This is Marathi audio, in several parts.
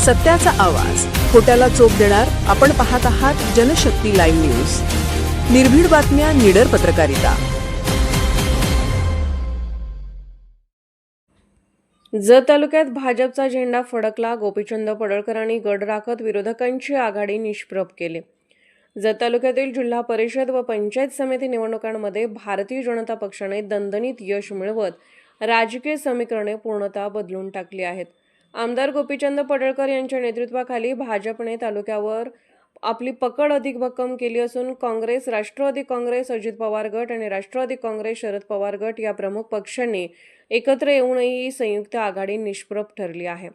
सत्याचा आवाज, खोट्याला चोप देणार. आपण पाहत आहात जनशक्ती लाईव्ह न्यूज. निर्भीड बातम्या, निडर पत्रकारिता. जत तालुक्यात भाजपचा झेंडा फडकला. गोपीचंद पडळकरांनी गड राखत विरोधकांची आघाडी निष्प्रभ केली. जत तालुक्यातील जिल्हा परिषद व पंचायत समिती निवडणुकांमध्ये भारतीय जनता पक्षाने दणदणीत यश मिळवत राजकीय समीकरणे पूर्णतः बदलून टाकली आहेत. आमदार गोपीचंद पडळकर यांच्या नेतृत्वाखाली भाजपने तालुक्यावर आपली पकड अधिक भक्कम केली असून काँग्रेस, राष्ट्रवादी काँग्रेस, अजित पवार गट आणि राष्ट्रवादी काँग्रेस, शरद पवार गट या प्रमुख पक्षांनी एकत्र येऊनही संयुक्त आघाडी निष्प्रभ ठरली आहे.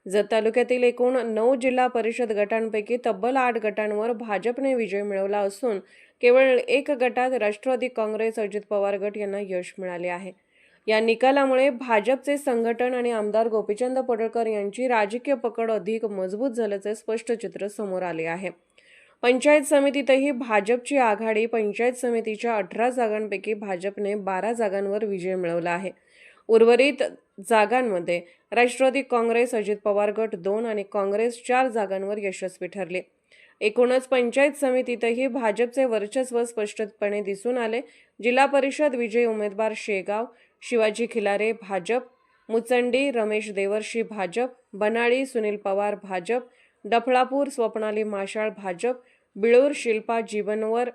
जत तालुक्यातील एकूण 9 जिल्हा परिषद गटांपैकी तब्बल 8 गटांवर भाजपने विजय मिळवला असून केवळ 1 गटात राष्ट्रवादी काँग्रेस, अजित पवार गट यांना यश मिळाले आहे. या निकालामुळे भाजपचे संघटन आणि आमदार गोपीचंद पडळकर यांची राजकीय पकड अधिक मजबूत झाल्याचे स्पष्ट चित्र समोर आले आहे. पंचायत समितीतही भाजपची आघाडी. पंचायत समितीच्या 18 जागांपैकी भाजपने 12 जागांवर विजय मिळवला आहे. उर्वरित जागांमध्ये राष्ट्रवादी काँग्रेस, अजित पवार गट 2 आणि काँग्रेस 4 जागांवर यशस्वी ठरले. एकूणच पंचायत समितीतही भाजपचे वर्चस्व स्पष्टपणे दिसून आले. जिल्हा परिषद विजयी उमेदवार शेगाव शिवाजी खिलारे भाजप, मुचंडी रमेश देवर्षी भाजप, बनाळी सुनील पवार भाजप, डफळापूर स्वप्नाली माशाळ भाजप, बिळूर शिल्पा जीवनवर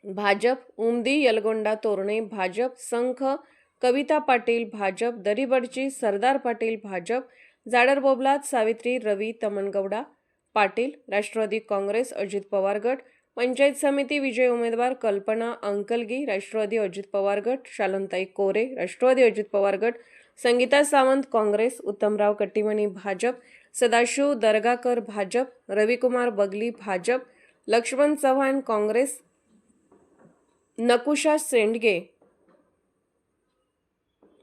भाजप, उमदी यलगोंडा तोरणे भाजप, संख कविता पाटील भाजप, दरीबडची सरदार पाटील भाजप, जाडर बोबलात सावित्री रवी तमनगौडा पाटील राष्ट्रवादी काँग्रेस, अजित पवार गट. पंचायत समिती विजय उमेदवार कल्पना अंकलगी राष्ट्रवादी अजित पवार गट, शालनताई कोरे राष्ट्रवादी अजित पवार गट, संगीता सावंत काँग्रेस, उत्तमराव कट्टीमणी भाजप, सदाशिव दरगाकर भाजप, रविकुमार बगली भाजप, लक्ष्मण चव्हाण काँग्रेस, नकुशा सेंडगे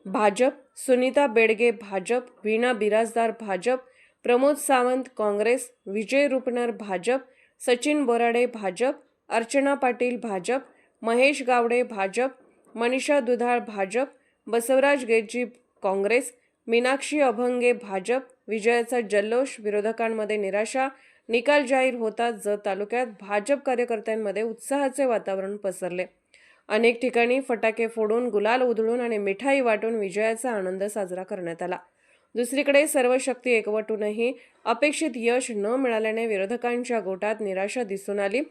भाजप, सुनीता बेडगे भाजप, वीणा बिराजदार भाजप, प्रमोद सावंत काँग्रेस, विजय रुपनर भाजप, सचिन बोराडे भाजप, अर्चना पाटील भाजप, महेश गावडे भाजप, मनीषा दुधाळ भाजप, बसवराज गेजी काँग्रेस, मीनाक्षी अभंगे भाजप. विजयाचा जल्लोष, विरोधकांमध्ये निराशा. निकाल जाहीर होताच जत तालुक्यात भाजप कार्यकर्त्यांमध्ये उत्साहाचे वातावरण पसरले. अनेक ठिकाणी फटाके फोडून, गुलाल उधळून आणि मिठाई वाटून विजयाचा आनंद साजरा करण्यात आला. दुसरीकडे सर्व शक्ती एकवटूनही अपेक्षित यश न मिळाल्याने विरोधकांच्या गोटात निराशा दिसून आली.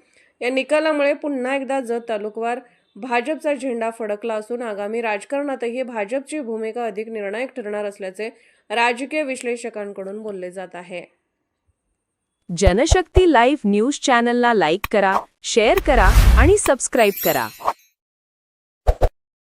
या निकालामुळे पुन्हा एकदा जत तालुक्यावर भाजपचा झेंडा फडकला असून आगामी राजकारणातही भाजपची भूमिका अधिक निर्णायक ठरणार असल्याचे राजकीय विश्लेषकांकडून बोलले जात आहे. जनशक्ती लाईव्ह न्यूज चॅनलला लाईक करा, शेअर करा आणि सबस्क्राईब करा.